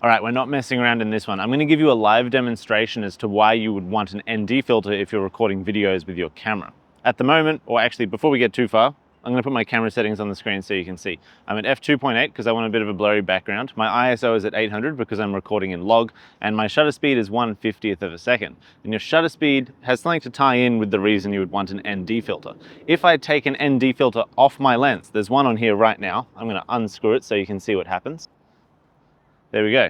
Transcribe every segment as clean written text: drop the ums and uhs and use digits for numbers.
All right, we're not messing around in this one. I'm going to give you a live demonstration as to why you would want an ND filter if you're recording videos with your camera. At the moment, or actually before we get too far, I'm going to put my camera settings on the screen so you can see. I'm at f2.8 because I want a bit of a blurry background. My ISO is at 800 because I'm recording in log, and my shutter speed is 1/50th of a second. And your shutter speed has something to tie in with the reason you would want an ND filter. If I take an ND filter off my lens, there's one on here right now. I'm going to unscrew it so you can see what happens. There we go.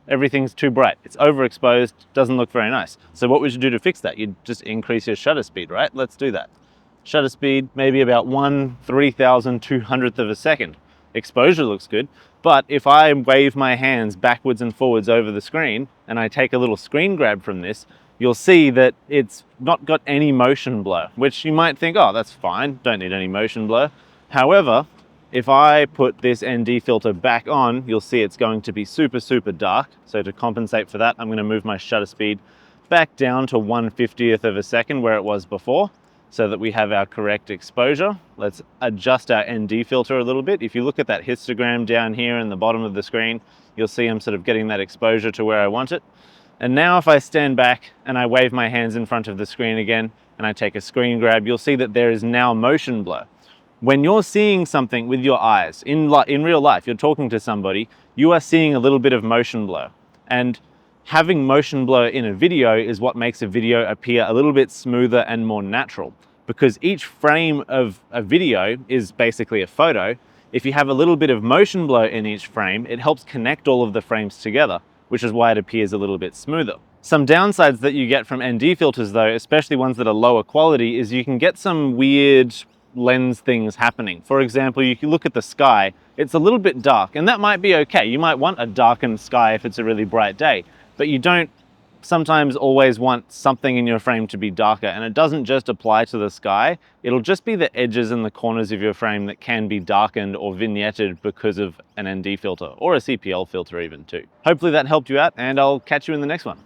Everything's too bright. It's overexposed, doesn't look very nice. So what would you do to fix that? You'd just increase your shutter speed, right? Let's do that. Shutter speed, maybe about 1/3200th of a second. Exposure looks good, but if I wave my hands backwards and forwards over the screen and I take a little screen grab from this, you'll see that it's not got any motion blur, which you might think, oh, that's fine, don't need any motion blur. However, if I put this ND filter back on, you'll see it's going to be super, super dark. So to compensate for that, I'm going to move my shutter speed back down to 1/50th of a second where it was before, so that we have our correct exposure. Let's adjust our ND filter a little bit. If you look at that histogram down here in the bottom of the screen, you'll see I'm sort of getting that exposure to where I want it. And now if I stand back and I wave my hands in front of the screen again, and I take a screen grab, you'll see that there is now motion blur. When you're seeing something with your eyes, in real life, you're talking to somebody, you are seeing a little bit of motion blur. And having motion blur in a video is what makes a video appear a little bit smoother and more natural. Because each frame of a video is basically a photo. If you have a little bit of motion blur in each frame, it helps connect all of the frames together, which is why it appears a little bit smoother. Some downsides that you get from ND filters though, especially ones that are lower quality, is you can get some weird lens things happening. For example, you can look at the sky, it's a little bit dark, and that might be okay. You might want a darkened sky if it's a really bright day, but you don't sometimes always want something in your frame to be darker, and it doesn't just apply to the sky. It'll just be the edges and the corners of your frame that can be darkened or vignetted because of an ND filter, or a CPL filter even too. Hopefully that helped you out, and I'll catch you in the next one.